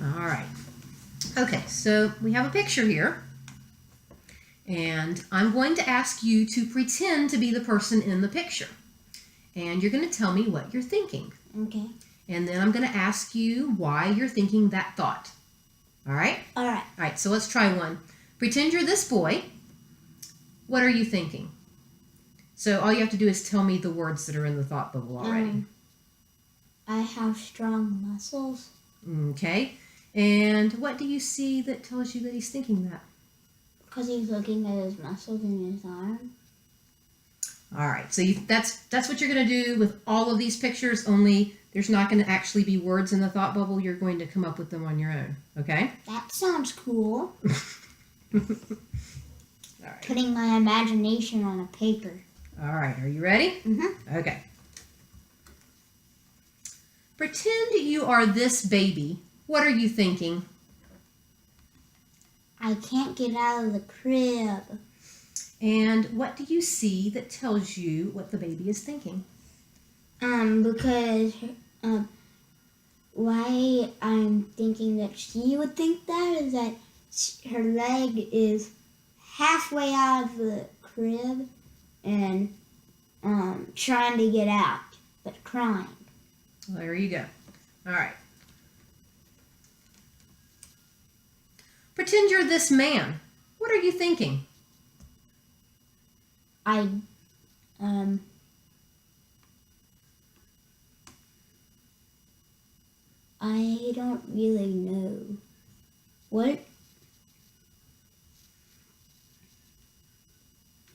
All right. Okay, so we have a picture here. And I'm going to ask you to pretend to be the person in the picture. And you're going to tell me what you're thinking. Okay. And then I'm going to ask you why you're thinking that thought. All right? All right. All right, so let's try one. Pretend you're this boy. What are you thinking? So all you have to do is tell me the words that are in the thought bubble already. I have strong muscles. Okay. And what do you see that tells you that he's thinking that? Because he's looking at his muscles in his arm. All right, so that's what you're going to do with all of these pictures, only there's not going to actually be words in the thought bubble. You're going to come up with them on your own, okay? That sounds cool. All right. Putting my imagination on a paper. All right, are you ready? Mm-hmm. Okay. Pretend you are this baby. What are you thinking? I can't get out of the crib. And what do you see that tells you what the baby is thinking? Because why I'm thinking that she would think that is that her leg is halfway out of the crib and trying to get out, but crying. Well, there you go. All right. Pretend you're this man. What are you thinking? I don't really know. What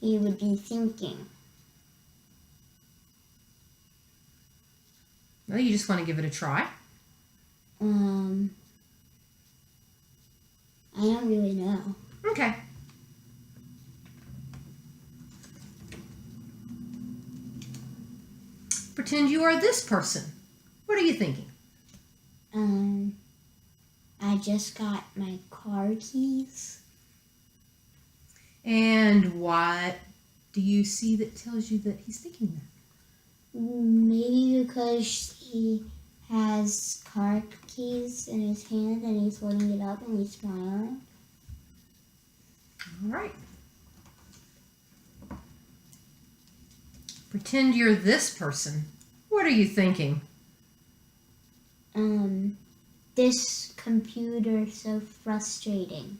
he would be thinking. Well, you just want to give it a try. I don't really know. Okay. Pretend you are this person. What are you thinking? I just got my car keys. And what do you see that tells you that he's thinking that? Maybe because he has car keys in his hand and he's holding it up and he's smiling. All right. Pretend you're this person. What are you thinking? This computer is so frustrating.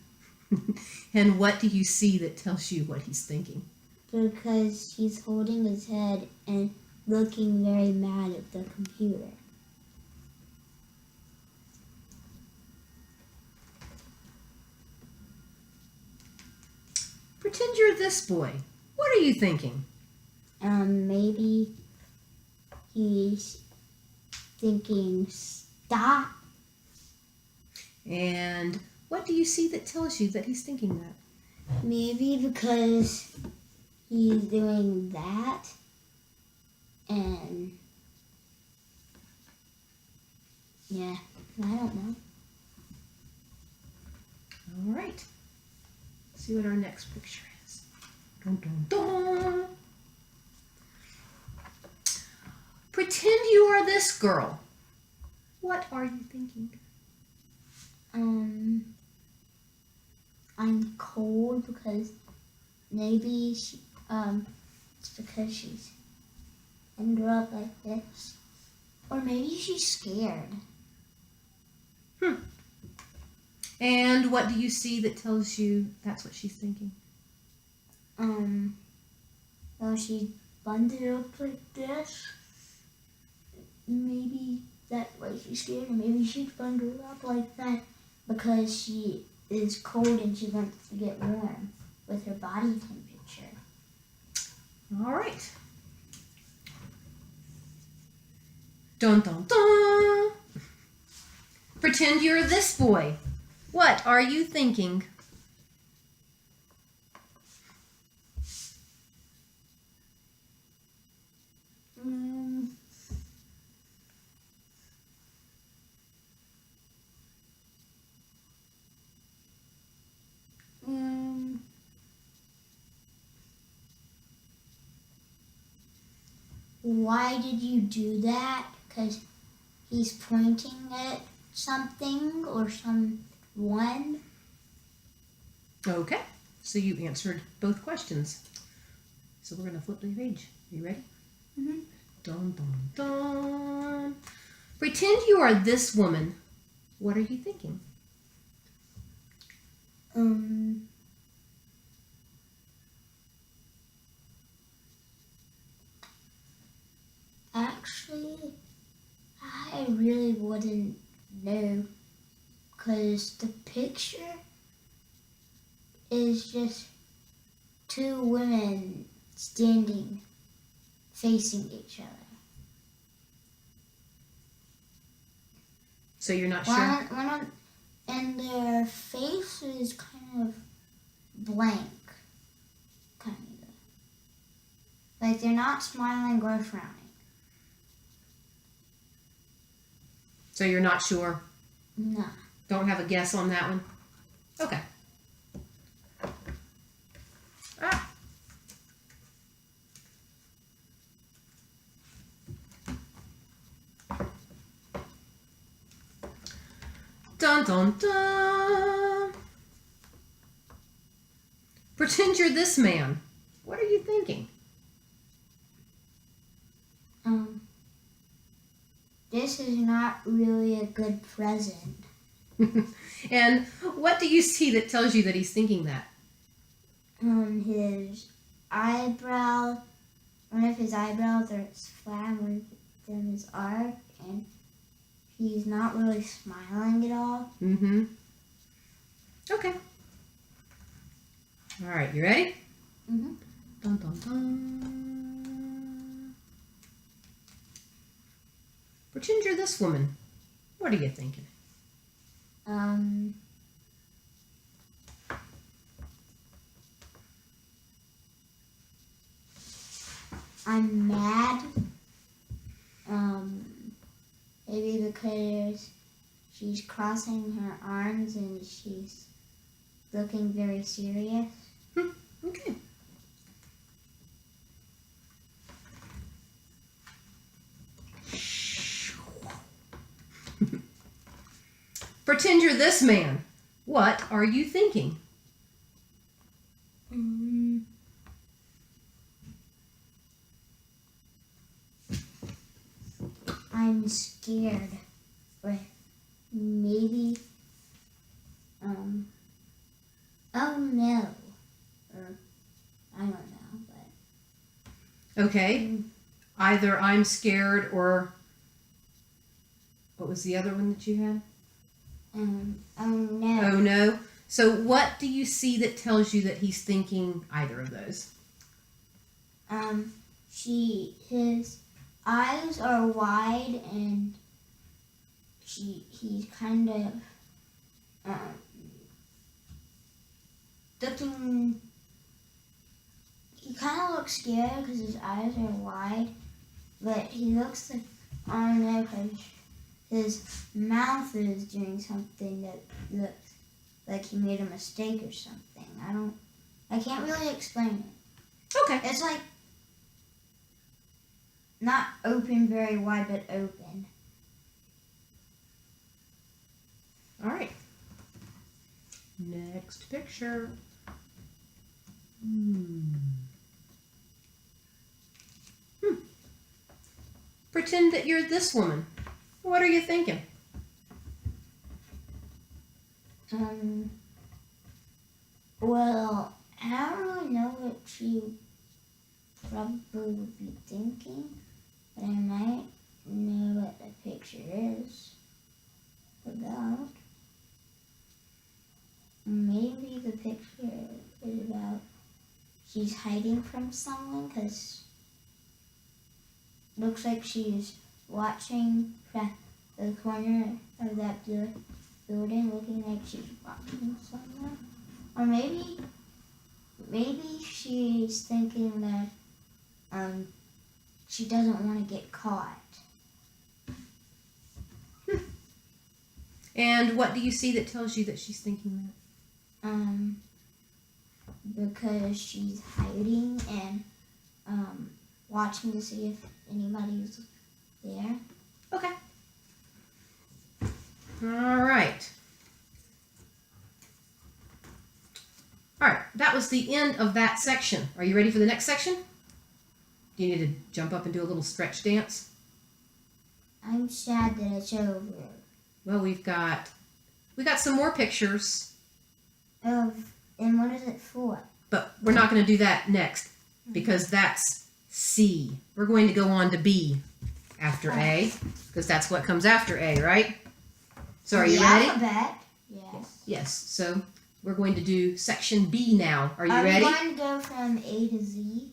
And what do you see that tells you what he's thinking? Because he's holding his head and looking very mad at the computer. Pretend you're this boy. What are you thinking? Maybe he's thinking stop. And what do you see that tells you that he's thinking that? Maybe because he's doing that and yeah, I don't know. All right. Let's see what our next picture is. Dun, dun, dun. Pretend you are this girl. What are you thinking? I'm cold because maybe she, it's because she's ended up like this. Or maybe she's scared. And what do you see that tells you that's what she's thinking? Well, she bundled up like this. Maybe that's why she's scared, and maybe she's bundled up like that because she is cold and she wants to get warm with her body temperature. All right. Dun dun dun. Pretend you're this boy. What are you thinking? Why did you do that? Because he's pointing it something or someone. Okay, so you answered both questions. So we're going to flip the page. Are you ready? Mm-hmm. Dun, dun, dun. Pretend you are this woman. What are you thinking? Actually, I really wouldn't know, because the picture is just two women standing facing each other. So you're not sure? And their face is kind of blank, kind of. Like they're not smiling or frowning. So you're not sure? No. Don't have a guess on that one? Okay. Ah. Dun dun dun. Pretend you're this man. What are you thinking? This is not really a good present. And what do you see that tells you that he's thinking that? His eyebrow, one of his eyebrows are flat, one of them is arched, and he's not really smiling at all. Mm-hmm. Okay. All right, you ready? Mm-hmm. Dun dun dun. Pretend you're this woman. What are you thinking? I'm mad. Maybe because she's crossing her arms and she's looking very serious. Okay. Pretend you're this man. What are you thinking? I'm scared. Or maybe, oh no. Or, I don't know, but. Okay. Either I'm scared or what was the other one that you had? Oh no. Oh no. So what do you see that tells you that he's thinking either of those? His eyes are wide and he's kind of looking. He kind of looks scared because his eyes are wide, but he looks like, I don't know, because his mouth is doing something that looks like he made a mistake or something. I can't really explain it. Okay. It's like not open very wide, but open. All right. Next picture. Pretend that you're this woman. What are you thinking? Well, I don't really know what she probably would be thinking, but I might know what the picture is about. Maybe the picture is about she's hiding from someone, because looks like she's watching from the corner of that building, looking like she's watching someone. Or maybe she's thinking that she doesn't want to get caught. And what do you see that tells you that she's thinking that? Because she's hiding and watching to see if anybody's there. Okay. All right. All right, that was the end of that section. Are you ready for the next section? Do you need to jump up and do a little stretch dance? I'm sad that it's over. Well, we got some more pictures, And what is it for? but we're not going to do that next because that's C. We're going to go on to B after A because that's what comes after A, right? So are you ready? Alphabet. Yes. Yes. So we're going to do section B now. Are you ready? Are we going to go from A to Z?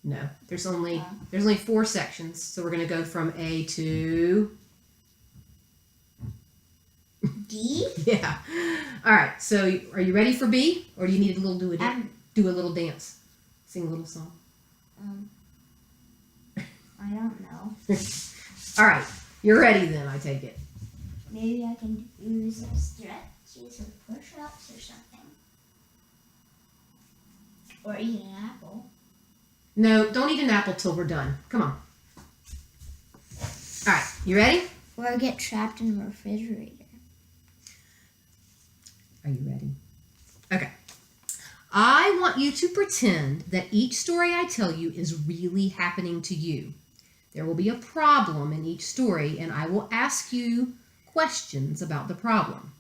No. There's only 4 sections, so we're going to go from A to D? yeah. All right. So are you ready for B, or do you need a little do a little dance, sing a little song? I don't know. All right. You're ready then, I take it. Maybe I can do some stretches or push-ups or something. Or eat an apple. No, don't eat an apple till we're done. Come on. All right. You ready? Or get trapped in the refrigerator. Are you ready? Okay. I want you to pretend that each story I tell you is really happening to you. There will be a problem in each story, and I will ask you questions about the problem.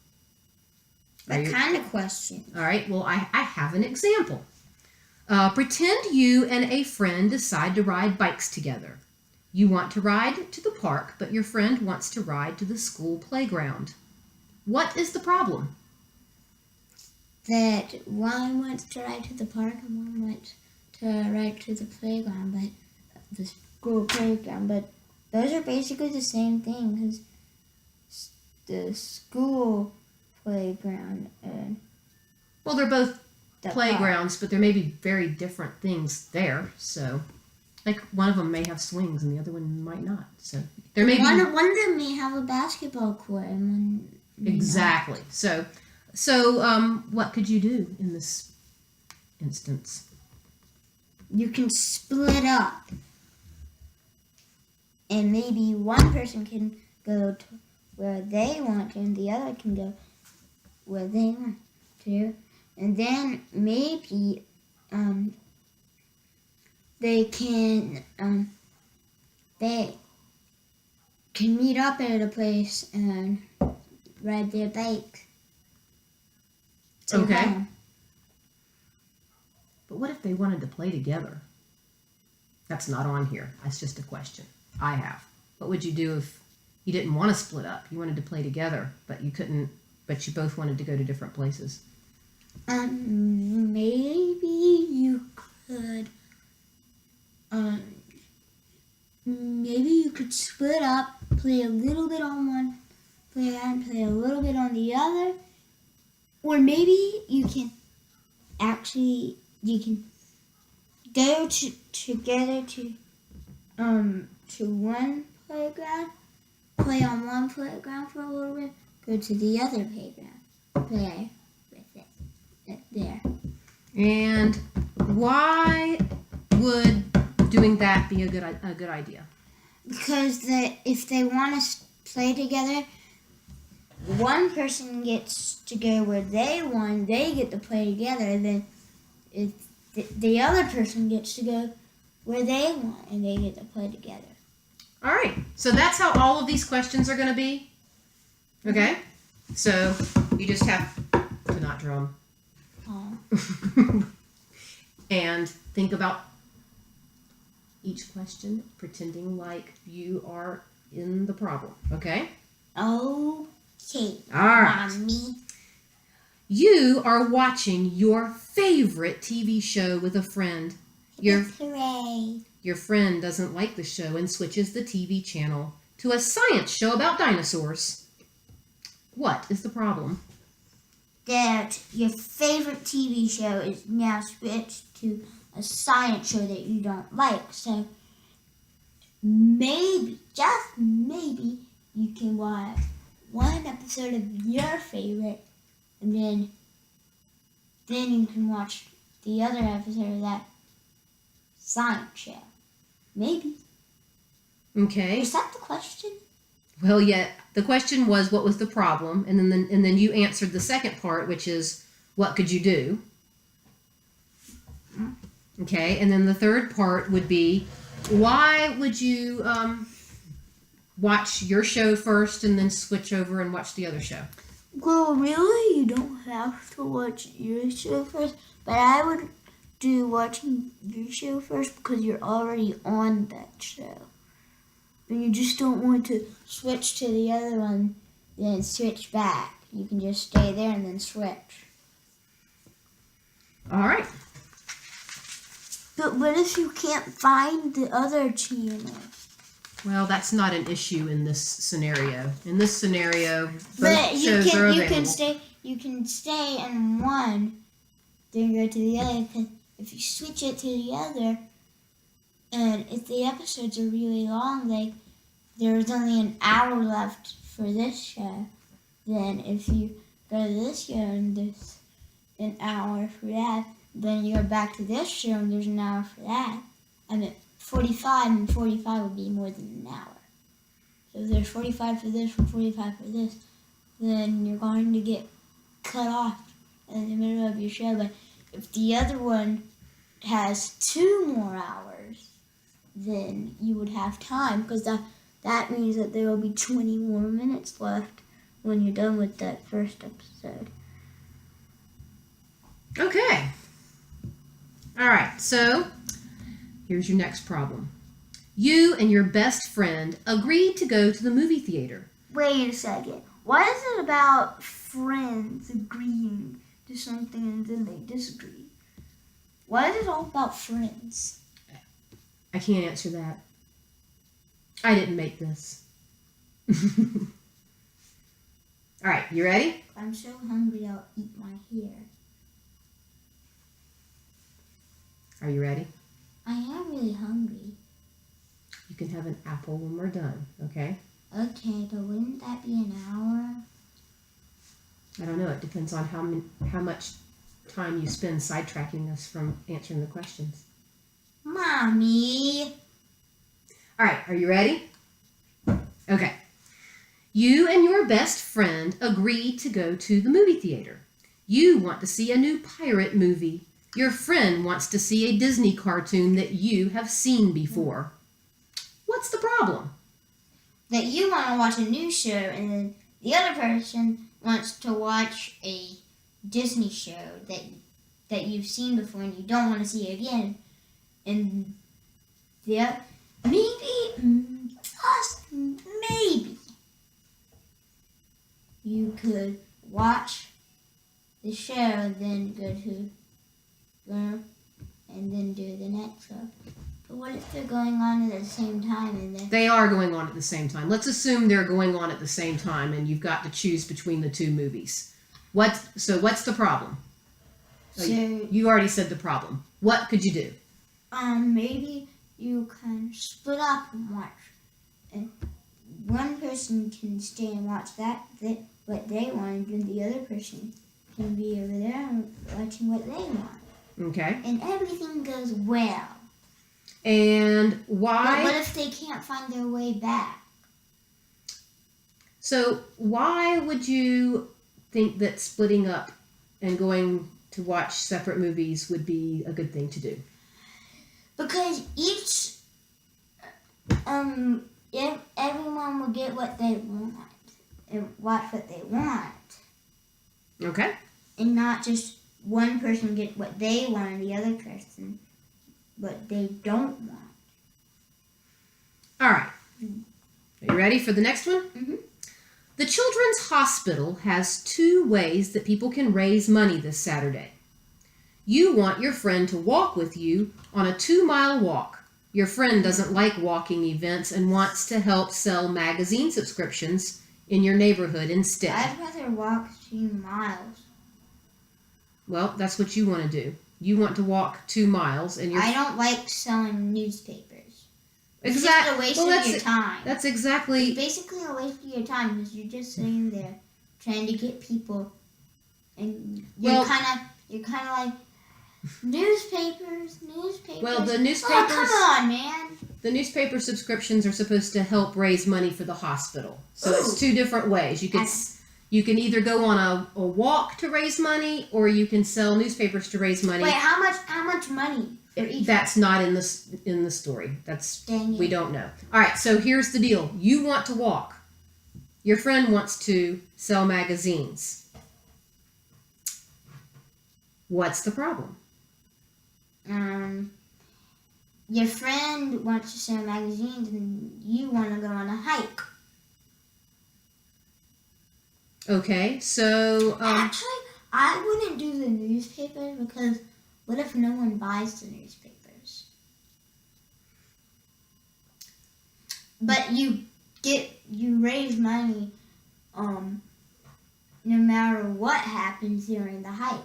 What kind of question? All right. Well, I have an example. Pretend you and a friend decide to ride bikes together. You want to ride to the park, but your friend wants to ride to the school playground. What is the problem? That one wants to ride to the park and one wants to ride to the playground, but the school playground. But those are basically the same thing because the school playground and Well, they're both the playgrounds, but there may be very different things there. So, like one of them may have swings and the other one might not. So there may one be of them may have a basketball court and one may exactly. So what could you do in this instance? You can split up, and maybe one person can go to where they want to, and the other can go where they want to, and then maybe they can meet up at a place and ride their bike. Okay. Home. But what if they wanted to play together? That's not on here. That's just a question I have. What would you do if you didn't want to split up? You wanted to play together, but you couldn't. But you both wanted to go to different places. Maybe you could. Maybe you could split up, play a little bit on one playground, play a little bit on the other, or maybe you can go together to one playground, play on one playground for a little bit, go to the other playground, play with it there. And why would doing that be a good idea? Because if they want to play together, one person gets to go where they want, they get to play together, and then if the other person gets to go where they want, and they get to play together. All right. So that's how all of these questions are going to be. Okay? So you just have to not drum. And think about each question, pretending like you are in the problem. Okay? Okay. All right. Mommy. You are watching your favorite TV show with a friend. Hooray. Your friend doesn't like the show and switches the TV channel to a science show about dinosaurs. What is the problem? That your favorite TV show is now switched to a science show that you don't like. So maybe, just maybe, you can watch one episode of your favorite, and then you can watch the other episode of that science show. Maybe. Okay. Is that the question? Well, yeah. The question was, what was the problem? And then you answered the second part, which is, what could you do? Okay. And then the third part would be, why would you watch your show first and then switch over and watch the other show? Well, really, you don't have to watch your show first, but I would do watching your show first because you're already on that show. And you just don't want to switch to the other one, then switch back. You can just stay there and then switch. All right. But what if you can't find the other channel? Well, that's not an issue in this scenario. In this scenario, both But you shows are can available. you can stay in one, then go to the other. Because if you switch it to the other, and if the episodes are really long, like there's only an hour left for this show, then if you go to this show and there's an hour for that, then you go back to this show and there's an hour for that. I mean, 45 and 45 would be more than an hour. So if there's 45 for this and 45 for this, then you're going to get cut off in the middle of your show. But if the other one has 2 more hours, then you would have time, because that means that there will be 20 more minutes left when you're done with that first episode. Okay. All right. So here's your next problem. You and your best friend agreed to go to the movie theater. Wait a second. What is it about friends agreeing to something and then they disagree? What is it all about friends? I can't answer that. I didn't make this. All right, you ready? I'm so hungry I'll eat my hair. Are you ready? I am really hungry. You can have an apple when we're done, okay? Okay, but wouldn't that be an hour? I don't know. It depends on how much time you spend sidetracking us from answering the questions. Mommy! All right, are you ready? Okay. You and your best friend agreed to go to the movie theater. You want to see a new pirate movie. Your friend wants to see a Disney cartoon that you have seen before. What's the problem? That you want to watch a new show and then the other person wants to watch a Disney show that you've seen before and you don't want to see again. And maybe, just maybe, you could watch the show and then go and then do the next show. But what if they're going on at the same time and then... They are going on at the same time. Let's assume they're going on at the same time and you've got to choose between the two movies. So what's the problem? So, you already said the problem. What could you do? Maybe you can split up and watch. And one person can stay and watch what they want, and the other person can be over there watching what they want. Okay. And everything goes well. And why? But what if they can't find their way back? So why would you think that splitting up and going to watch separate movies would be a good thing to do? Because everyone will get what they want and watch what they want. Okay. And not just one person get what they want and the other person what they don't want. All right. Are you ready for the next one? Mm-hmm. The Children's Hospital has 2 ways that people can raise money this Saturday. You want your friend to walk with you on a 2-mile walk. Your friend doesn't like walking events and wants to help sell magazine subscriptions in your neighborhood instead. I'd rather walk 2 miles. Well, that's what you want to do. You want to walk 2 miles, and I don't like selling newspapers. It's exactly just a waste of your time. That's exactly. It's basically a waste of your time because you're just sitting there trying to get people, and you're kind of like, Newspapers. Well, the Oh, newspapers. come on, man. The newspaper subscriptions are supposed to help raise money for the hospital. So Ooh. it's two different ways. You can either go on a walk to raise money, or you can sell newspapers to raise money. Wait, how much money for each? That's not in the story. Dang it. We don't know. All right, so here's the deal. You want to walk. Your friend wants to sell magazines. What's the problem? Your friend wants to sell magazines and you want to go on a hike. Okay, so Actually, I wouldn't do the newspapers because what if no one buys the newspapers? But you raise money no matter what happens during the hike.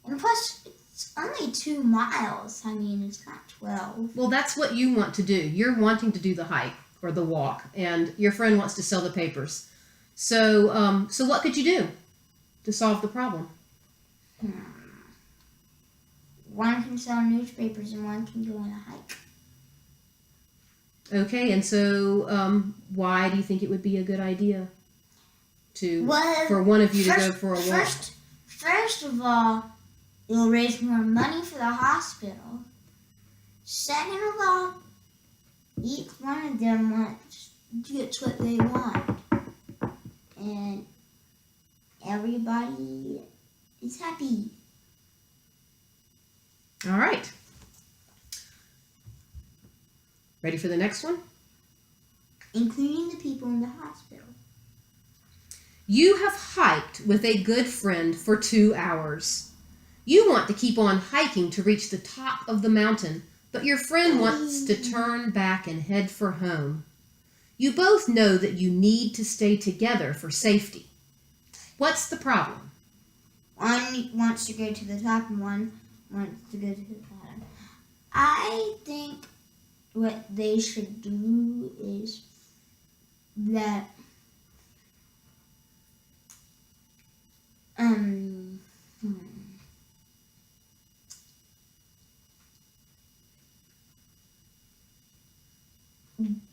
And plus, it's only 2 miles. I mean, it's not 12. well, that's what you want to do. You're wanting to do the hike or the walk, and your friend wants to sell the papers. So, so what could you do to solve the problem? One can sell newspapers and one can go on a hike. Okay, and so why do you think it would be a good idea for one of you to go for a walk? First of all, it'll raise more money for the hospital. Second of all, each one of them gets what they want. And everybody is happy. All right. Ready for the next one? Including the people in the hospital. You have hiked with a good friend for 2 hours. You want to keep on hiking to reach the top of the mountain, but your friend wants to turn back and head for home. You both know that you need to stay together for safety. What's the problem? One wants to go to the top and one wants to go to the bottom. I think what they should do is that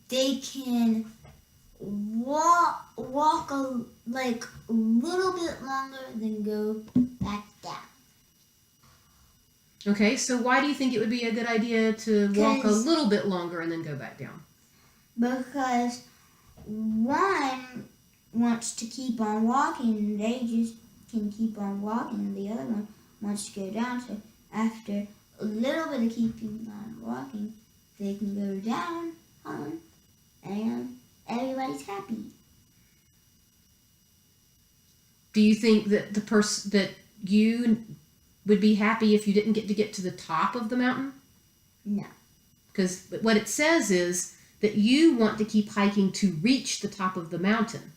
they can walk a little bit longer, then go back down. Okay, so why do you think it would be a good idea to walk a 'Cause- little bit longer and then go back down? Because one wants to keep on walking, and they just can keep on walking, and the other one wants to go down. So after a little bit of keeping on walking, they can go down home, and everybody's happy. Do you think that that you would be happy if you didn't get to the top of the mountain? No. Because what it says is that you want to keep hiking to reach the top of the mountain,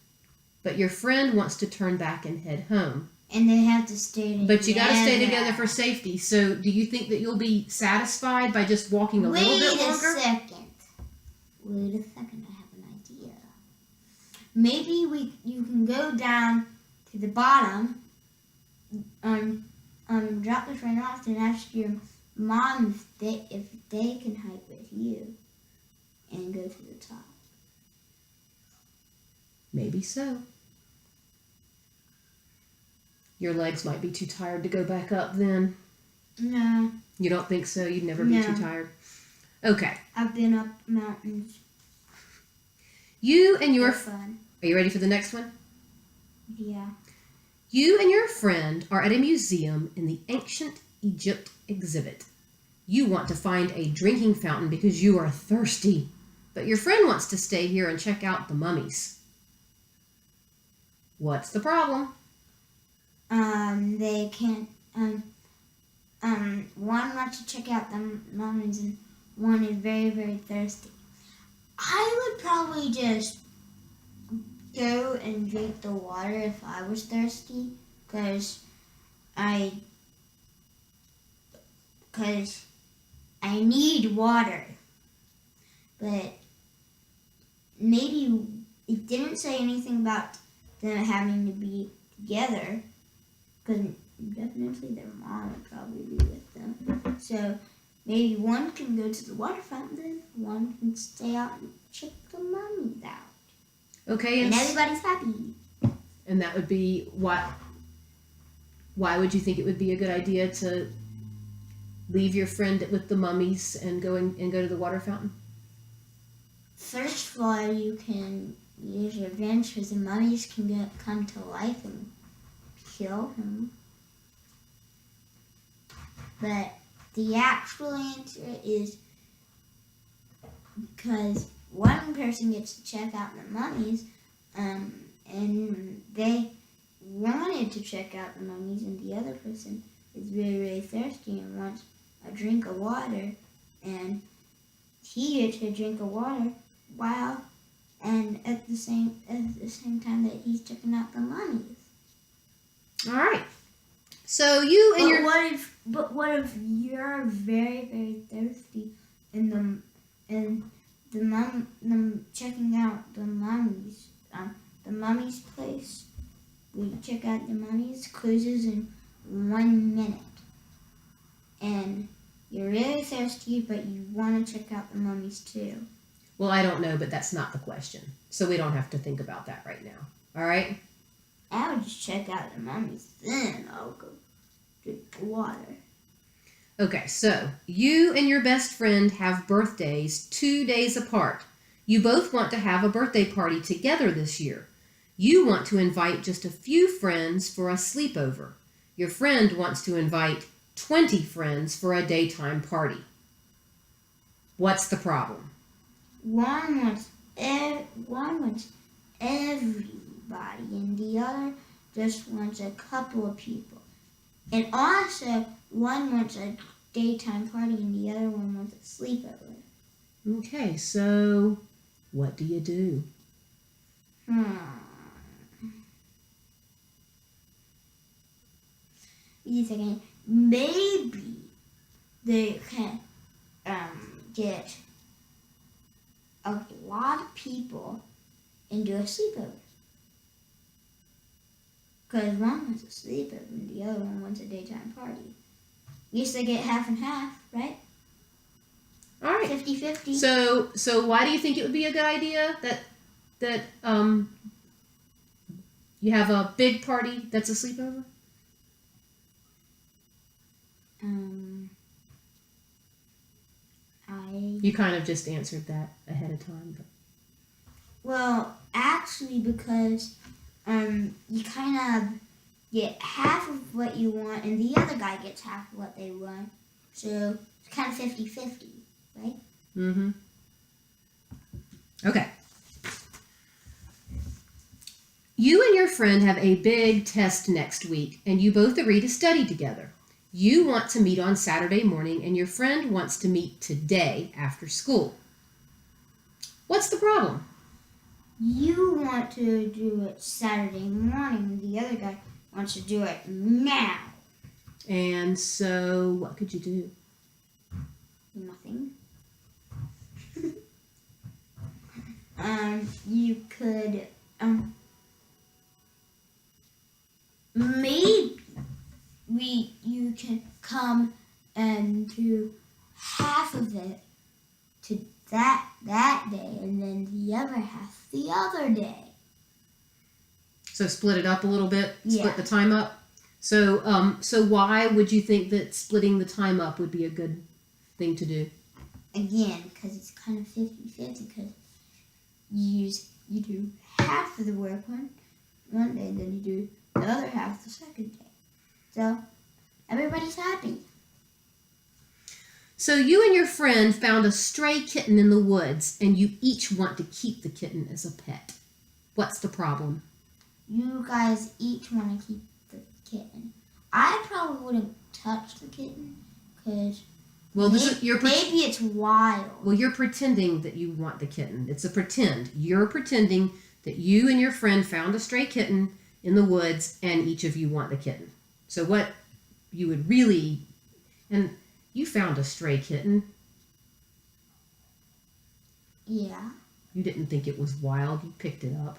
but your friend wants to turn back and head home. And they have to stay together. But you got to stay together for safety. So do you think that you'll be satisfied by just walking a little bit longer? Wait a second, I have an idea. Maybe you can go down to the bottom, drop the friend off, and ask your mom if they can hike with you and go to the top. Maybe so. Your legs might be too tired to go back up then. No. You don't think so? You'd never be too tired? Okay. I've been up mountains. You and your... They're fun. Are you ready for the next one? Yeah. You and your friend are at a museum in the Ancient Egypt exhibit. You want to find a drinking fountain because you are thirsty, but your friend wants to stay here and check out the mummies. What's the problem? They can't, one wants to check out the mummies and one is very, very thirsty. I would probably just go and drink the water if I was thirsty, because I need water. But maybe it didn't say anything about them having to be together, because definitely their mom would probably be with them. So maybe one can go to the water fountain, one can stay out and check the mummies out. Okay, And everybody's happy. and that would be what? Why would you think it would be a good idea to leave your friend with the mummies and go to the water fountain? First of all, you can use your adventures and mummies can come to life and kill him. But the actual answer is because one person gets to check out the mummies, and they wanted to check out the mummies, and the other person is really, really thirsty and wants a drink of water, and he gets a drink of water and at the same time that he's checking out the mummies. All right. So you and your what if you're very, very thirsty and the checking out the mummies, the mummies place, we check out the mummies, closes in 1 minute. And you're really thirsty, but you want to check out the mummies too. Well, I don't know, but that's not the question. So we don't have to think about that right now. All right? I would just check out the mummies, then I'll go drink the water. Okay, so you and your best friend have birthdays 2 days apart. You both want to have a birthday party together this year. You want to invite just a few friends for a sleepover. Your friend wants to invite 20 friends for a daytime party. What's the problem? One wants everybody, and the other just wants a couple of people. And also, one wants a daytime party, and the other one wants a sleepover. Okay, so what do you do? Wait a second. Maybe they can get a lot of people and do a sleepover. Because one wants a sleepover and the other one wants a daytime party. At least they get half and half, right? All right. 50-50. So why do you think it would be a good idea that you have a big party that's a sleepover? You kind of just answered that ahead of time. But. Well, actually, because you kind of get half of what you want, and the other guy gets half of what they want. So it's kind of 50-50, right? Mm-hmm. Okay. You and your friend have a big test next week, and you both agree to study together. You want to meet on Saturday morning, and your friend wants to meet today after school. What's the problem? You want to do it Saturday morning, and the other guy wants to do it now. And so, what could you do? Nothing. You could, maybe you can come and do half of it to that day, and then the other half the other day. So split it up a little bit. Yeah. Split the time up. So why would you think that splitting the time up would be a good thing to do? Again, because it's kind of 50-50, because you do half of the work one day, and then you do the other half the second day. So everybody's happy. So you and your friend found a stray kitten in the woods, and you each want to keep the kitten as a pet. What's the problem? You guys each want to keep the kitten. I probably wouldn't touch the kitten, because maybe it's wild. Well, you're pretending that you want the kitten. It's a pretend. You're pretending that you and your friend found a stray kitten in the woods, and each of you want the kitten. So what you would really... And you found a stray kitten. Yeah. You didn't think it was wild. You picked it up.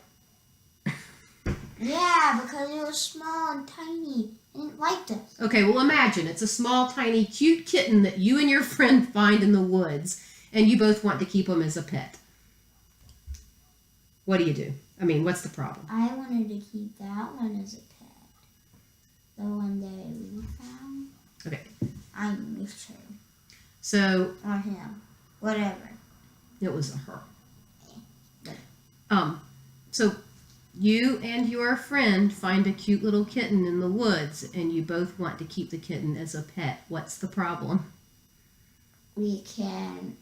Yeah, because it was small and tiny and it liked us. Okay, well imagine it's a small, tiny, cute kitten that you and your friend find in the woods, and you both want to keep him as a pet. What do? I mean, what's the problem? I wanted to keep that one as a pet. The one that we found. Okay. I missed her. So. Or him. Whatever. It was a her. So you and your friend find a cute little kitten in the woods, and you both want to keep the kitten as a pet. What's the problem? We can,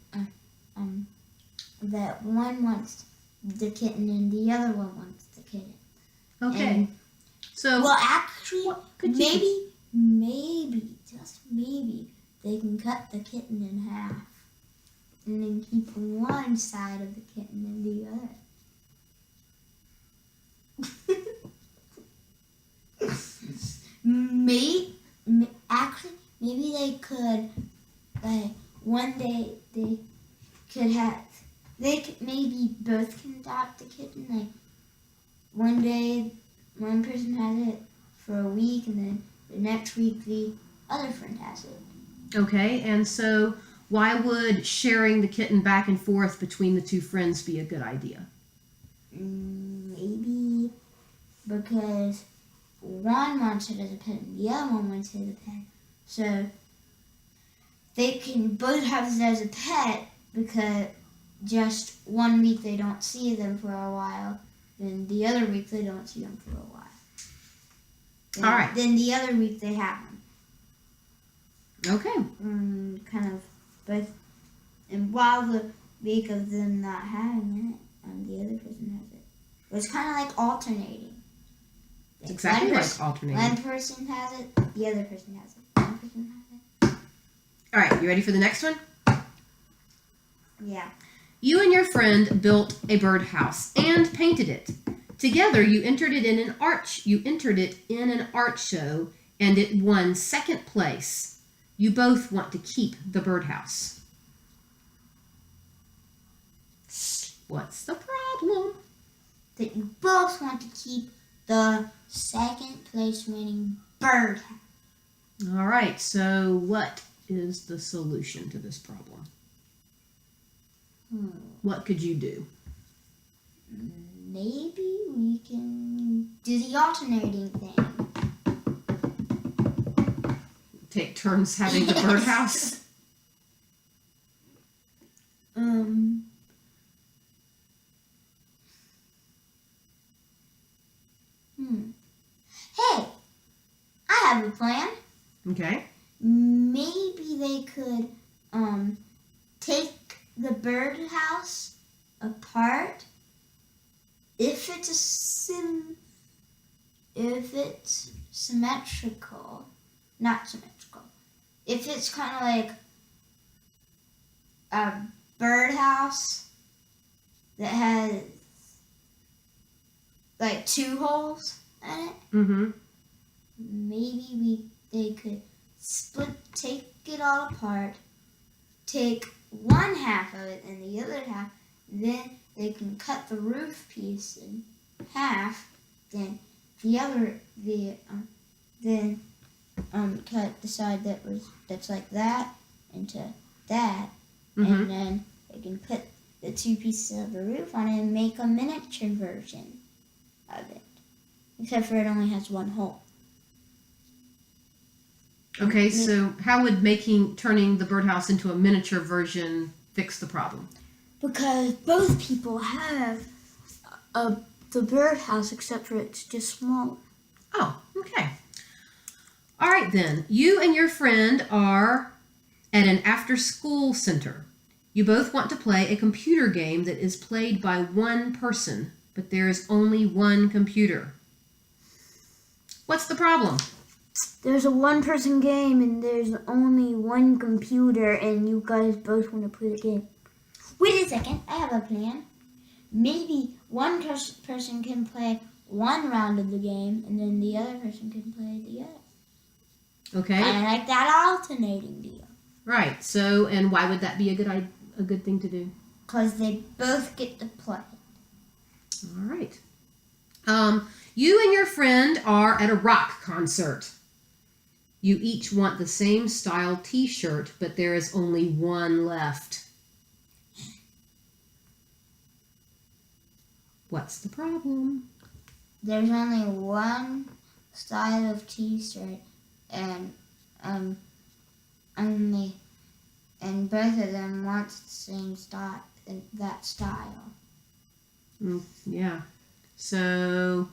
that one wants the kitten and the other one wants the kitten. Okay. And, so. Well, actually, maybe, just maybe, they can cut the kitten in half. And then keep one side of the kitten and the other. Maybe they could, like, one day they could have, maybe both can adopt the kitten. Like, one day one person has it for a week, and then the next week the other friend has it. Okay, and so why would sharing the kitten back and forth between the two friends be a good idea? Maybe because one wants it as a pet and the other one wants it as a pet. So they can both have it as a pet because just one week they don't see them for a while, then the other week they don't see them for a while. Then, all right. Then the other week they have them. Okay. Kind of both. And while the week of them not having it, the other person has it. It was kind of like alternating. It's exactly like alternating. One person has it, the other person has it. One person has it. All right, you ready for the next one? Yeah. You and your friend built a birdhouse and painted it. Together, you entered it in an art show, and it won second place. You both want to keep the birdhouse. What's the problem? That you both want to keep the second place winning birdhouse. All right, so what is the solution to this problem? What could you do? Maybe we can do the alternating thing. Take turns having the birdhouse? Hey, I have a plan. Okay. Maybe they could take the birdhouse apart if it's symmetrical, not symmetrical. If it's kind of like a birdhouse that has like two holes in it. Mm-hmm. Maybe they could take it all apart, take one half of it and the other half, then they can cut the roof piece in half, then cut the side that's like that into that, and then they can put the two pieces of the roof on it and make a miniature version of it. Except for it only has one hole. Okay, so how would turning the birdhouse into a miniature version fix the problem? Because both people have the birdhouse, except for it's just small. Oh, okay. All right then. You and your friend are at an after-school center. You both want to play a computer game that is played by one person, but there is only one computer. What's the problem? There's a one-person game and there's only one computer, and you guys both want to play the game. Wait a second, I have a plan. Maybe one person can play one round of the game, and then the other person can play the other. Okay. Kind of like that alternating deal. Right. So, and why would that be a good thing to do? Because they both get to play. All right. You and your friend are at a rock concert. You each want the same style t-shirt, but there is only one left. What's the problem? There's only one style of t-shirt, and both of them want the same style. That style. Yeah. So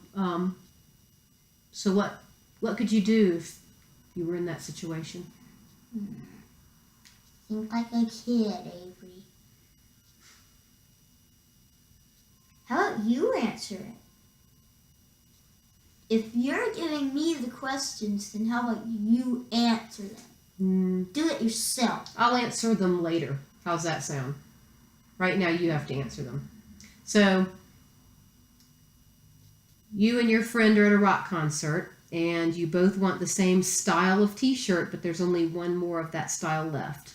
what could you do if you were in that situation? Think like a kid, Avery. How about you answer it? If you're giving me the questions, then how about you answer them? Do it yourself. I'll answer them later. How's that sound? Right now you have to answer them. So, you and your friend are at a rock concert, and you both want the same style of t-shirt, but there's only one more of that style left.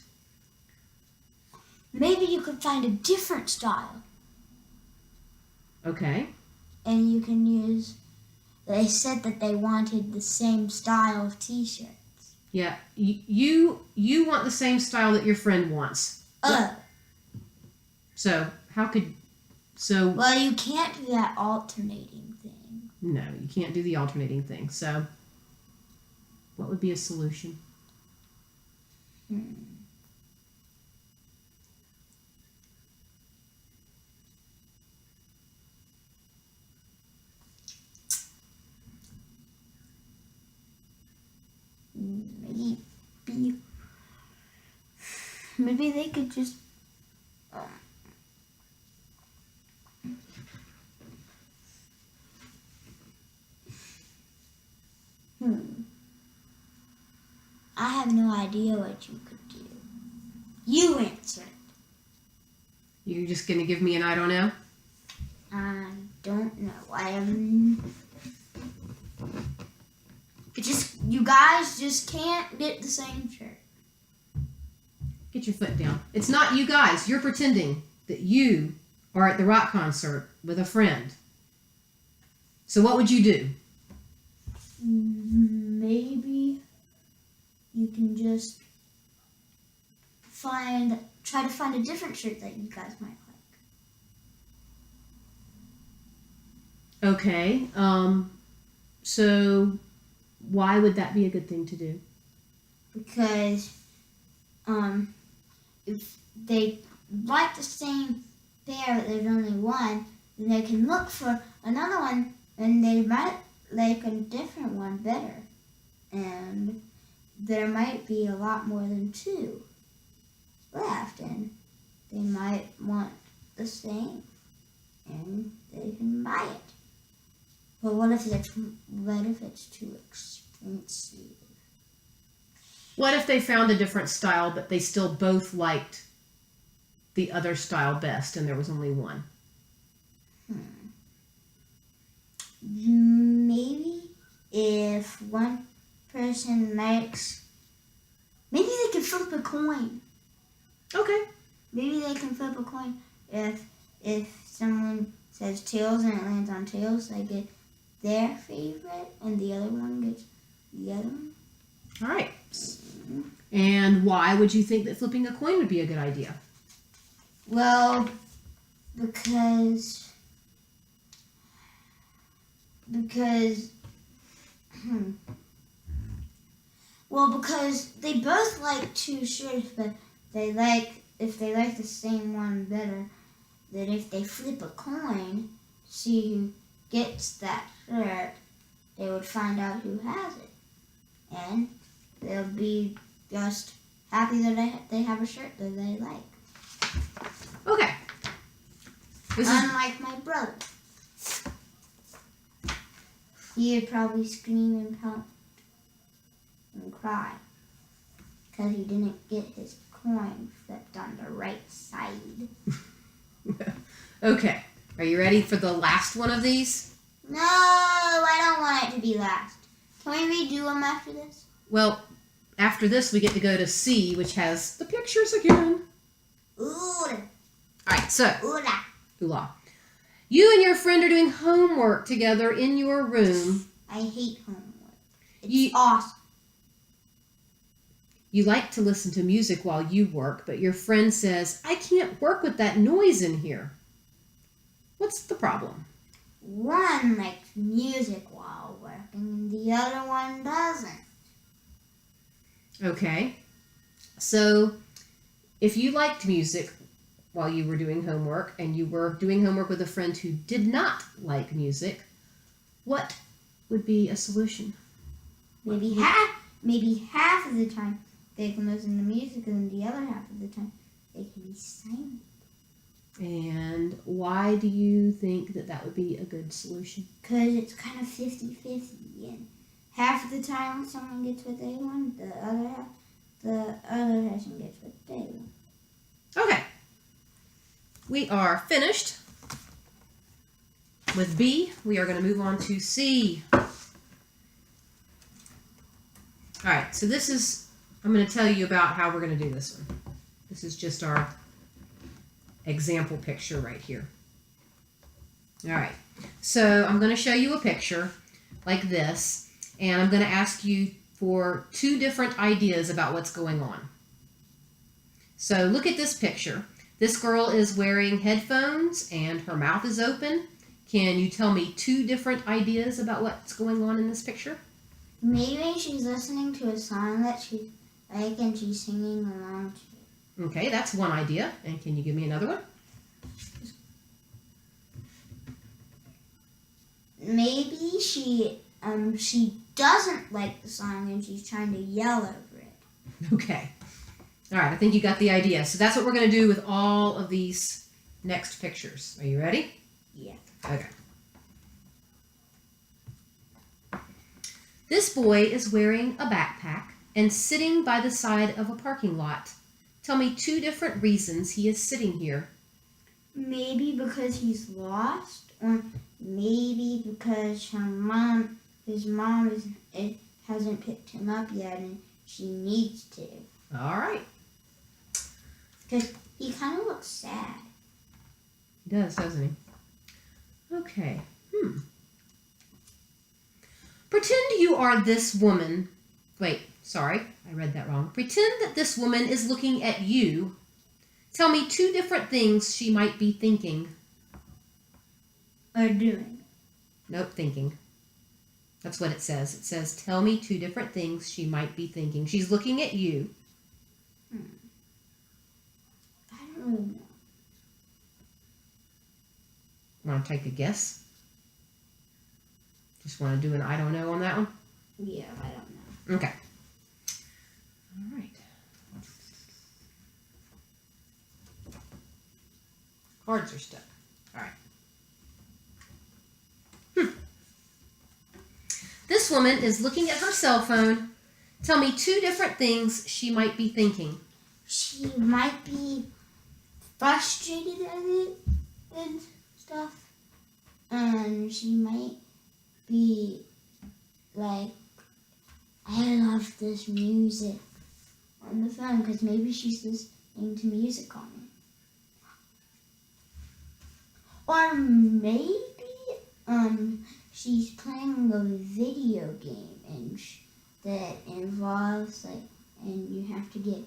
Maybe you could find a different style. Okay. And you can use... They said that they wanted the same style of t-shirts. Yeah. You want the same style that your friend wants. So, how could... So... Well, you can't do that alternating thing. No, you can't do the alternating thing. So, what would be a solution? Maybe they could just... I have no idea what you could do. You answer it. You're just going to give me an I don't know? I don't know. You guys just can't get the same shirt. Get your foot down. It's not you guys. You're pretending that you are at the rock concert with a friend. So what would you do? Maybe you can just try to find a different shirt that you guys might like. Okay. So why would that be a good thing to do? Because if they like the same pair but there's only one, then they can look for another one and they might like a different one better. And there might be a lot more than two left, and they might want the same, and they can buy it. But what if it's too expensive? What if they found a different style, but they still both liked the other style best, and there was only one? Maybe if one person likes... Maybe they can flip a coin. Okay. Maybe they can flip a coin. If someone says tails and it lands on tails, they get their favorite, and the other one gets the other one. All right. And why would you think that flipping a coin would be a good idea? Well, because they both like two shirts, but if they like the same one better, then if they flip a coin to see who gets that shirt, they would find out who has it. And they'll be just happy that they have a shirt that they like. Okay. Unlike my brother. He would probably scream and pout and cry because he didn't get his coin flipped on the right side. Okay. Are you ready for the last one of these? No, I don't want it to be last. Can we redo them after this? Well, after this, we get to go to C, which has the pictures again. Ooh. All right, so. Ooh. Ooh-la. You and your friend are doing homework together in your room. I hate homework. It's You- awesome. You like to listen to music while you work, but your friend says, I can't work with that noise in here. What's the problem? One likes music while working and the other one doesn't. Okay. So, if you liked music while you were doing homework and you were doing homework with a friend who did not like music, what would be a solution? Maybe half of the time they can listen to music and the other half of the time they can be silent. And why do you think that that would be a good solution? Because it's kind of 50-50 and half of the time someone gets what they want, the other person gets what they want. Okay. We are finished with B. We are going to move on to C. All right, so I'm going to tell you about how we're going to do this one. This is just our example picture right here. All right, so I'm going to show you a picture like this, and I'm going to ask you for 2 different ideas about what's going on. So look at this picture. This girl is wearing headphones and her mouth is open. Can you tell me 2 different ideas about what's going on in this picture? Maybe she's listening to a song that she likes and she's singing along to it. Okay, that's one idea. And can you give me another one? Maybe she doesn't like the song and she's trying to yell over it. Okay. All right, I think you got the idea. So that's what we're going to do with all of these next pictures. Are you ready? Yeah. Okay. This boy is wearing a backpack and sitting by the side of a parking lot. Tell me 2 different reasons he is sitting here. Maybe because he's lost, or maybe because his mom hasn't picked him up yet and she needs to. All right. Because he kind of looks sad. He does, doesn't he? Okay. Pretend you are this woman. Wait, sorry, I read that wrong. Pretend that this woman is looking at you. Tell me 2 different things she might be thinking. Or doing. Nope, thinking. That's what it says. It says, tell me 2 different things she might be thinking. She's looking at you. I don't really know. Want to take a guess? Just want to do an I don't know on that one? Yeah, I don't know. Okay. All right. Cards are stuck. All right. This woman is looking at her cell phone. Tell me 2 different things she might be thinking. She might be frustrated at it and stuff. And she might be like, I love this music on the phone because maybe she's listening to music on it. Or maybe she's playing a video game and that involves and you have to get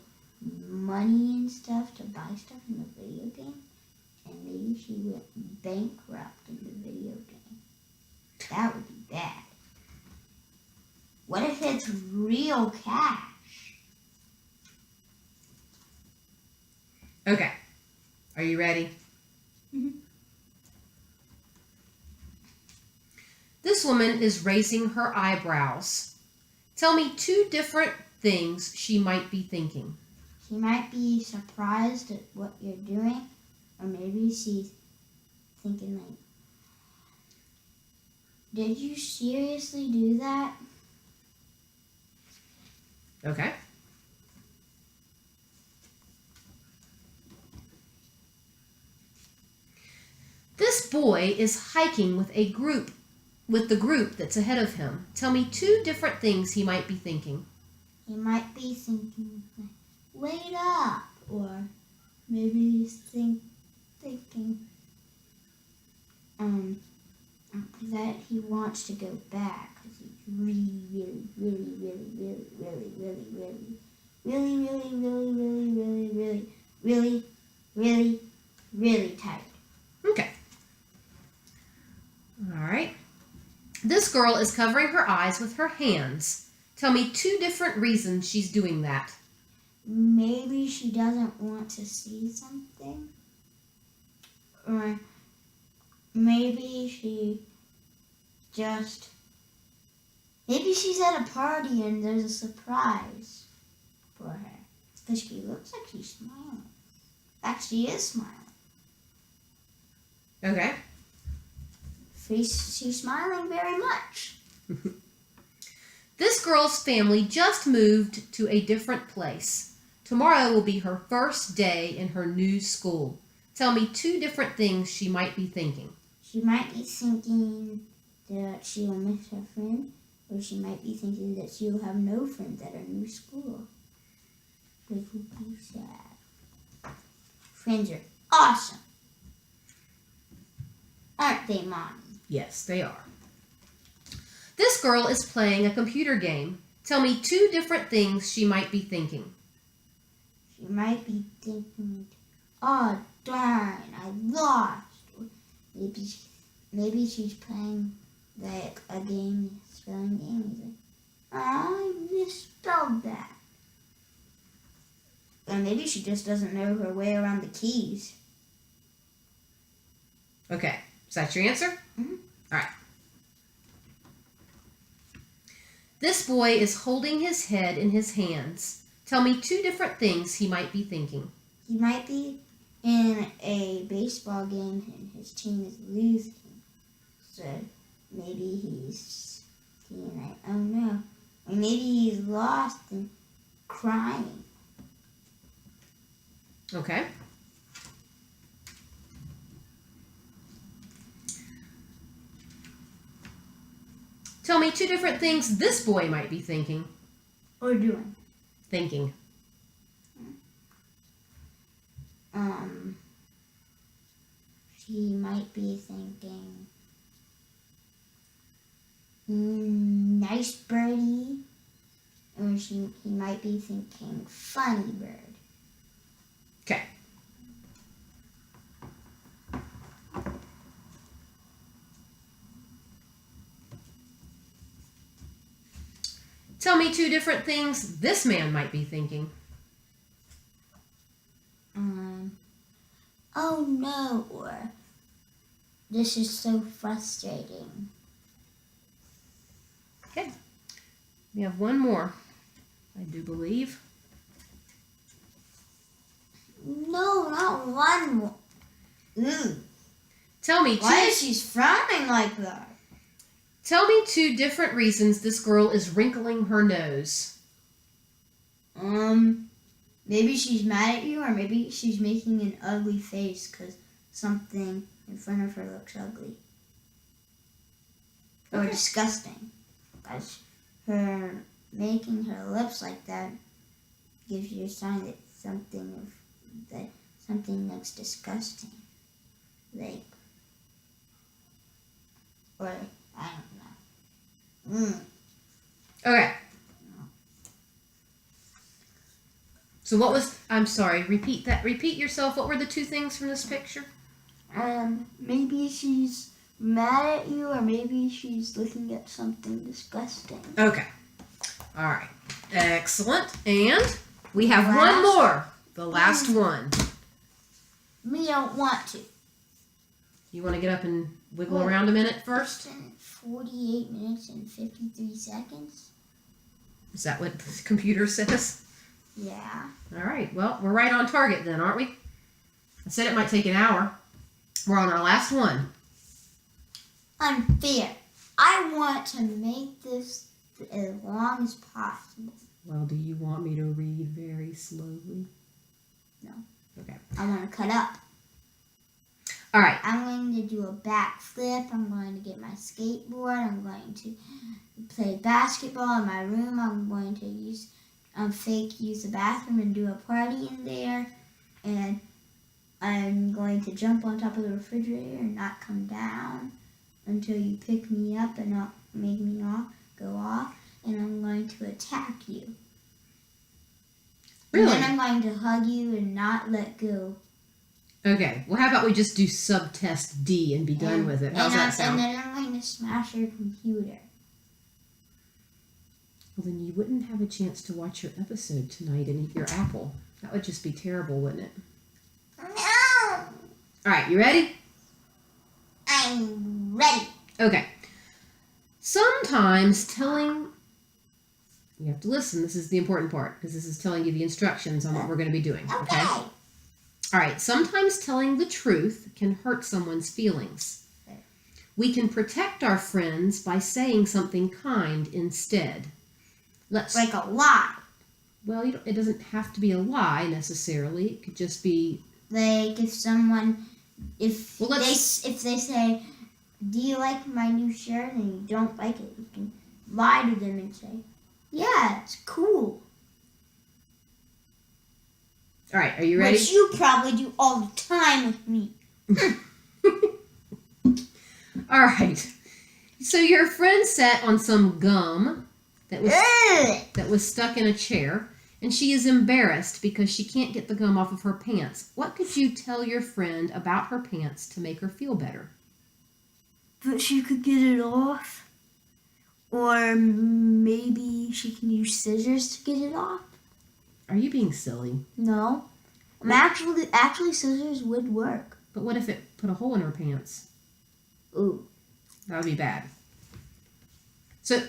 money and stuff to buy stuff in the video game. And maybe she went bankrupt in the video game. That would be bad. What if it's real cash? Okay. Are you ready? Mm-hmm. This woman is raising her eyebrows. Tell me 2 different things she might be thinking. She might be surprised at what you're doing, or maybe she's thinking like, did you seriously do that? Okay. This boy is hiking with the group that's ahead of him. Tell me 2 different things he might be thinking. He might be thinking, like, wait up, or maybe he's thinking, that he wants to go back because he's really, really, really, really, really, really, really, really, really, really, really, really, really, really, really, really tired. Okay. All right. This girl is covering her eyes with her hands. Tell me 2 different reasons she's doing that. Maybe she doesn't want to see something. Or maybe maybe she's at a party and there's a surprise for her. Because she looks like she's smiling. In fact, she is smiling. Okay. She's smiling very much. This girl's family just moved to a different place. Tomorrow will be her first day in her new school. Tell me 2 different things she might be thinking. She might be thinking that she will miss her friend, or she might be thinking that she will have no friends at her new school. Which would be sad. Friends are awesome. Aren't they, Mommy? Yes, they are. This girl is playing a computer game. Tell me 2 different things she might be thinking. She might be thinking, oh, darn, I lost. Maybe she's playing like a game, spelling game. He's like, oh, I misspelled that. Or maybe she just doesn't know her way around the keys. Okay, is that your answer? Mm-hmm. All right. This boy is holding his head in his hands. Tell me 2 different things he might be thinking. He might be in a baseball game and his team is losing. So maybe he's feeling like, oh no. Or maybe he's lost and crying. Okay. Tell me 2 different things this boy might be thinking. Or doing. Thinking. She might be thinking, nice birdie. Or he might be thinking, funny bird. Okay. Tell me 2 different things this man might be thinking. Oh no, or this is so frustrating. Okay. We have one more, I do believe. No, not one more. Tell me Why is she frowning like that? Tell me 2 different reasons this girl is wrinkling her nose. Maybe she's mad at you, or maybe she's making an ugly face because something in front of her looks ugly. Or Okay. disgusting. Because her making her lips like that gives you a sign that something looks disgusting. Like, or I don't know. Okay. So what was, I'm sorry, repeat that. Repeat yourself. What were the 2 things from this picture? Maybe she's mad at you, or maybe she's looking at something disgusting. Okay. All right. Excellent. And we have Last one more. The last one. Me don't want to. You want to get up and wiggle around a minute first? It's been 48 minutes and 53 seconds. Is that what the computer says? Yeah. All right. Well, we're right on target then, aren't we? I said it might take an hour. We're on our last one. Unfair. I want to make this as long as possible. Well, do you want me to read very slowly? No. Okay. I want to cut up. All right. I'm going to do a backflip. I'm going to get my skateboard. I'm going to play basketball in my room. I'm going to use the bathroom and do a party in there. And I'm going to jump on top of the refrigerator and not come down until you pick me up and not make me go off. And I'm going to attack you. Really? And then I'm going to hug you and not let go. Okay. Well, how about we just do subtest D and be done with it? How's that sound? And then I'm going to smash your computer. Well, then you wouldn't have a chance to watch your episode tonight and eat your apple. That would just be terrible, wouldn't it? No! All right, you ready? I'm ready. Okay. Sometimes telling... You have to listen. This is the important part because this is telling you the instructions on what we're going to be doing. Okay? All right. Sometimes telling the truth can hurt someone's feelings. We can protect our friends by saying something kind instead. Like a lie. Well, it doesn't have to be a lie necessarily. It could just be like if they say, "Do you like my new shirt?" and you don't like it, you can lie to them and say, "Yeah, it's cool." All right, are you ready? Which you probably do all the time with me. All right. So your friend sat on some gum that was stuck in a chair, and she is embarrassed because she can't get the gum off of her pants. What could you tell your friend about her pants to make her feel better? But she could get it off. Or maybe she can use scissors to get it off. Are you being silly? No. Actually scissors would work. But what if it put a hole in her pants? Ooh. That would be bad. So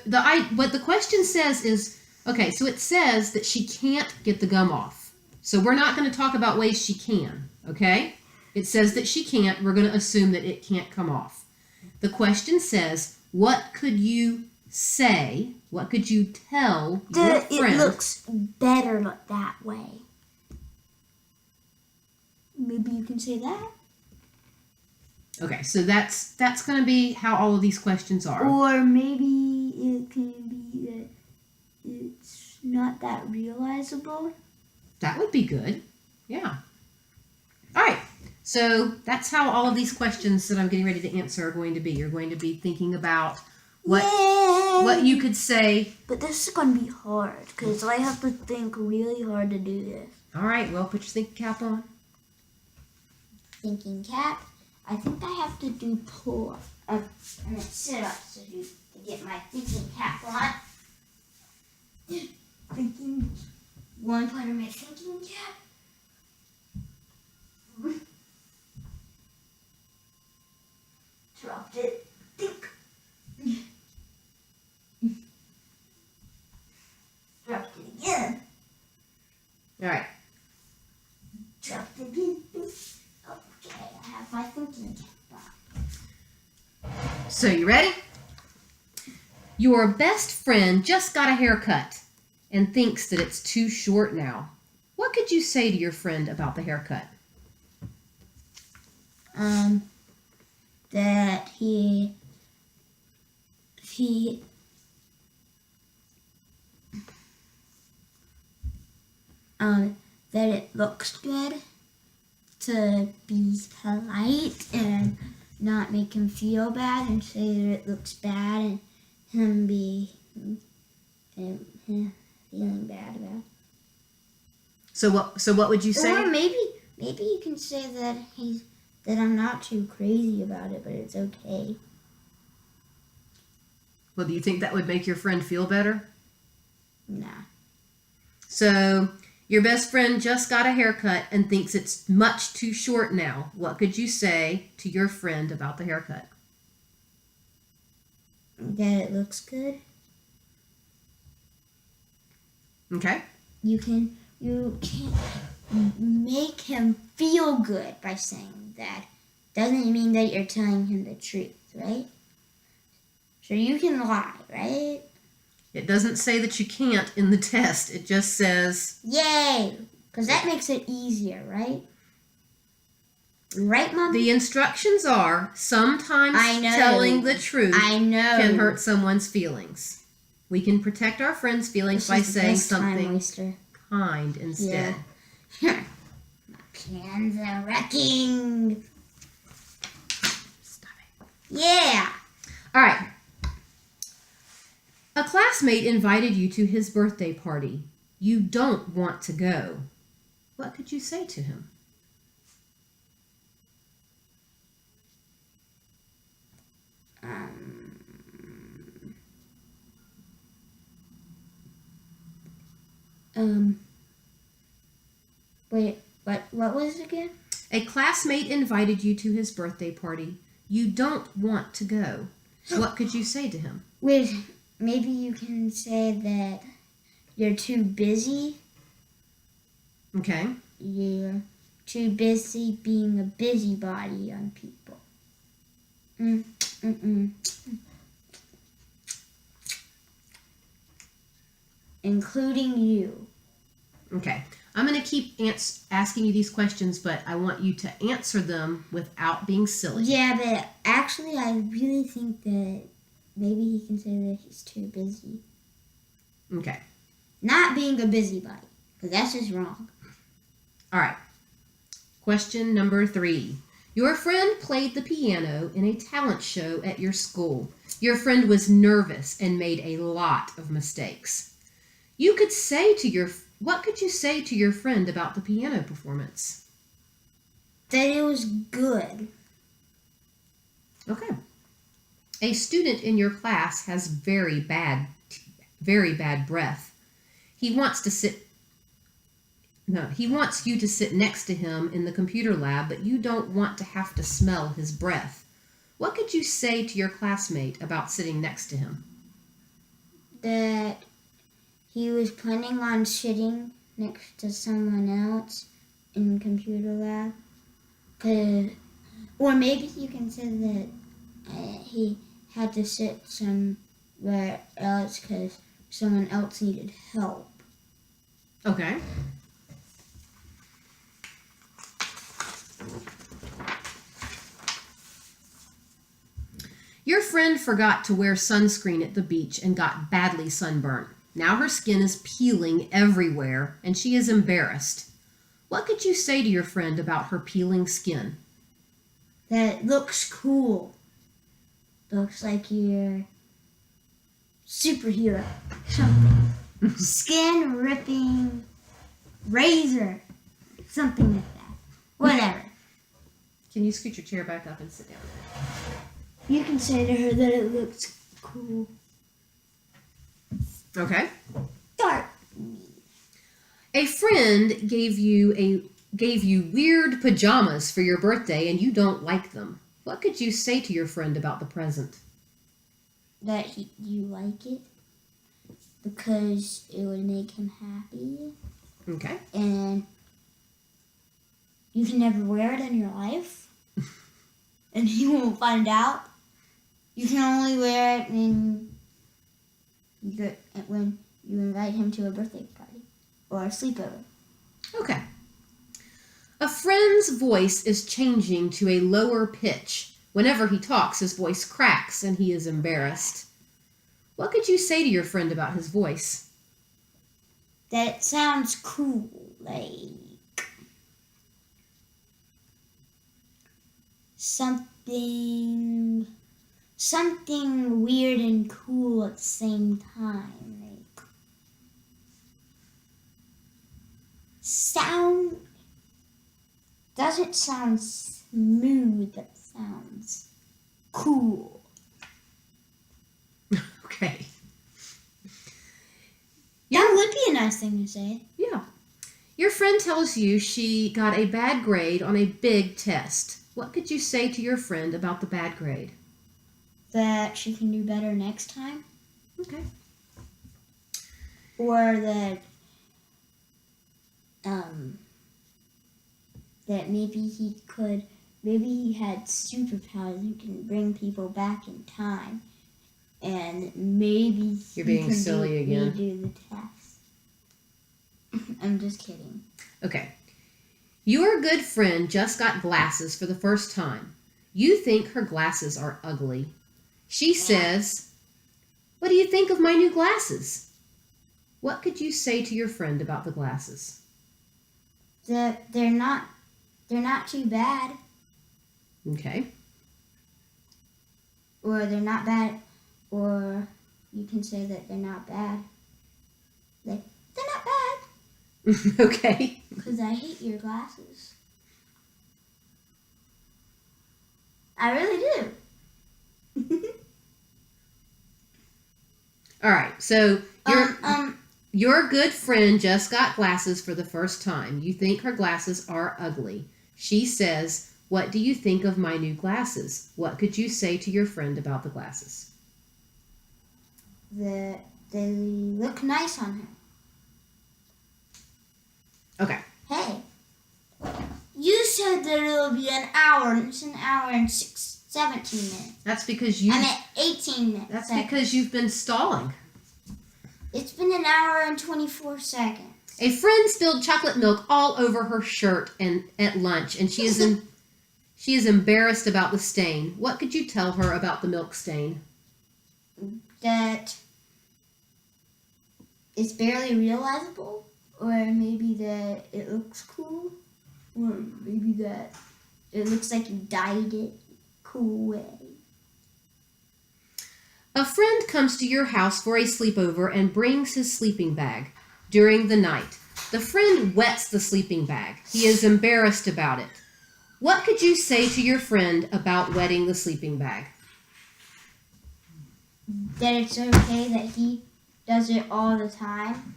what the question says is, okay, so it says that she can't get the gum off. So we're not going to talk about ways she can, okay? It says that she can't. We're going to assume that it can't come off. The question says, what could you say? What could you tell your friend? It looks better that way. Maybe you can say that. Okay, so that's going to be how all of these questions are. Or maybe it can be that it's not that realizable. That would be good. Yeah. All right. So that's how all of these questions that I'm getting ready to answer are going to be. You're going to be thinking about what you could say. But this is going to be hard because I have to think really hard to do this. All right. Well, put your thinking cap on. Thinking cap. I think I have to do pull-ups and sit-ups to get my thinking cap on. Thinking. One part of my thinking cap. Dropped it. Think. Dropped it again. All right. Dropped it again. Okay, I have my thinking cap on. So you ready? Your best friend just got a haircut and thinks that it's too short now. What could you say to your friend about the haircut? That that it looks good, to be polite and not make him feel bad and say that it looks bad and him be feeling bad about it. So what would you say? Or maybe you can say that I'm not too crazy about it, but it's okay. Well, do you think that would make your friend feel better? Nah. So your best friend just got a haircut and thinks it's much too short now. What could you say to your friend about the haircut? That it looks good. Okay. You can make him feel good by saying that. Doesn't mean that you're telling him the truth, right? So you can lie, right? It doesn't say that you can't in the test. It just says... Yay! Because that makes it easier, right? Right, Mom? The instructions are sometimes telling the truth can hurt someone's feelings. We can protect our friends' feelings by saying something kind instead. Yeah. Cans are wrecking. Stop it. Yeah. All right. A classmate invited you to his birthday party. You don't want to go. What could you say to him? Wait, what was it again? A classmate invited you to his birthday party. You don't want to go. What could you say to him? Wait, maybe you can say that you're too busy. Okay. You're too busy being a busybody on people. Including you. Okay. I'm going to keep asking you these questions, but I want you to answer them without being silly. Yeah, but actually I really think that maybe he can say that he's too busy. Okay. Not being a busybody, because that's just wrong. All right. Question number 3. Your friend played the piano in a talent show at your school. Your friend was nervous and made a lot of mistakes. What could you say to your friend about the piano performance? That it was good. Okay. A student in your class has very bad breath. He wants you to sit next to him in the computer lab, but you don't want to have to smell his breath. What could you say to your classmate about sitting next to him? That he was planning on sitting next to someone else in the computer lab. Or maybe you can say that he had to sit somewhere else because someone else needed help. Okay. Your friend forgot to wear sunscreen at the beach and got badly sunburned. Now her skin is peeling everywhere and she is embarrassed. What could you say to your friend about her peeling skin? That looks cool. Looks like you're superhero. Something. Skin ripping razor. Something like that. Whatever. Can you scoot your chair back up and sit down? You can say to her that it looks cool. Okay. Start. A friend gave you weird pajamas for your birthday and you don't like them. What could you say to your friend about the present? That you like it because it would make him happy. Okay. And you can never wear it in your life. And he won't find out. You can only wear it when you invite him to a birthday party or a sleepover. Okay. A friend's voice is changing to a lower pitch. Whenever he talks, his voice cracks and he is embarrassed. What could you say to your friend about his voice? That it sounds cool, like something weird and cool at the same time. Like doesn't sound smooth, that sounds cool. Okay. That would be a nice thing to say. Yeah. Your friend tells you she got a bad grade on a big test. What could you say to your friend about the bad grade? That she can do better next time. Okay. Or that that maybe he had superpowers and can bring people back in time. And maybe You're being silly again. Redo the test. I'm just kidding. Okay. Your good friend just got glasses for the first time. You think her glasses are ugly. She says, "What do you think of my new glasses?" What could you say to your friend about the glasses? That they're not they're not too bad. Okay. Or they're not bad. Or you can say that they're not bad. Like, they're not bad. Okay. Because I hate your glasses. I really do. All right. So your good friend just got glasses for the first time. You think her glasses are ugly. She says, "What do you think of my new glasses?" What could you say to your friend about the glasses? That they look nice on her. Okay. Hey, you said that it'll be an hour, and it's an hour and 17 minutes. That's because you. I'm at 18 minutes. That's because you've been stalling. It's been an hour and 24 seconds. A friend spilled chocolate milk all over her shirt and at lunch, and she is embarrassed about the stain. What could you tell her about the milk stain? That it's barely realizable, or maybe that it looks cool, or maybe that it looks like you dyed it cool way. A friend comes to your house for a sleepover and brings his sleeping bag. During the night, the friend wets the sleeping bag. He is embarrassed about it. What could you say to your friend about wetting the sleeping bag? That it's okay that he does it all the time,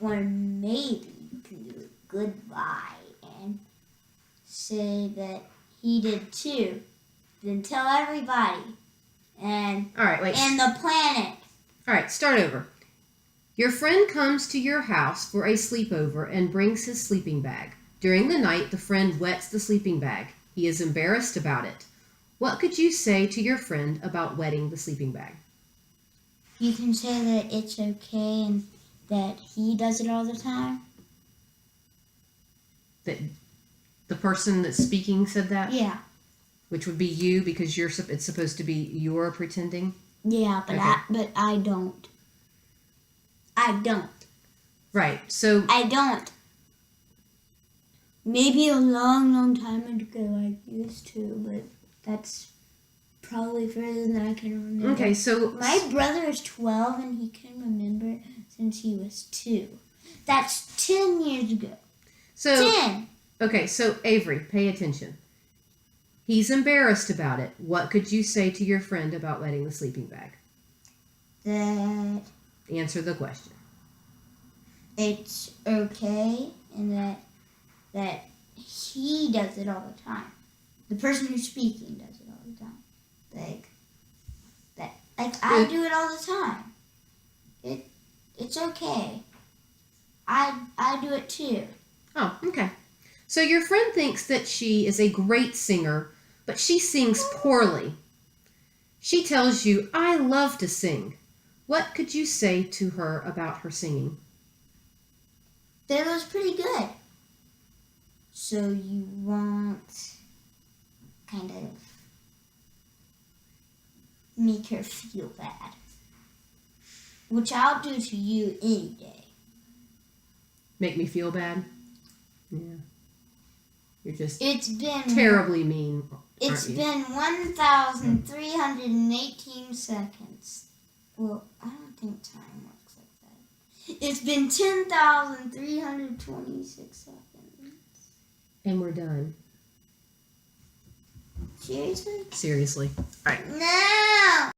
or maybe you can do a goodbye and say that he did too. Then tell everybody and All right, wait. and the planet. All right, start over. Your friend comes to your house for a sleepover and brings his sleeping bag. During the night, the friend wets the sleeping bag. He is embarrassed about it. What could you say to your friend about wetting the sleeping bag? You can say that it's okay and that he does it all the time. That the person that's speaking said that? Yeah. Which would be you because it's supposed to be you're pretending? Yeah, but Okay. I don't. I don't. Right. So I don't. Maybe a long, long time ago I used to, but that's probably further than I can remember. okay, so My brother is 12 and he can remember since he was 2. That's 10 years ago. so 10! okay, so Avery, pay attention. He's embarrassed about it. What could you say to your friend about wetting the sleeping bag? That Answer the question. it's okay and that he does it all the time. The person who's speaking does it all the time. Like I do it all the time. It's okay. I do it too. Oh, okay. So your friend thinks that she is a great singer, but she sings poorly. She tells you, "I love to sing." What could you say to her about her singing? That was pretty good. So you won't kind of make her feel bad. Which I'll do to you any day. Make me feel bad? Yeah. You're just It's been terribly mean, It's aren't you? been 1,318 seconds. Well, I don't think time works like that. It's been 10,326 seconds. And we're done. Seriously? Seriously. All right. No!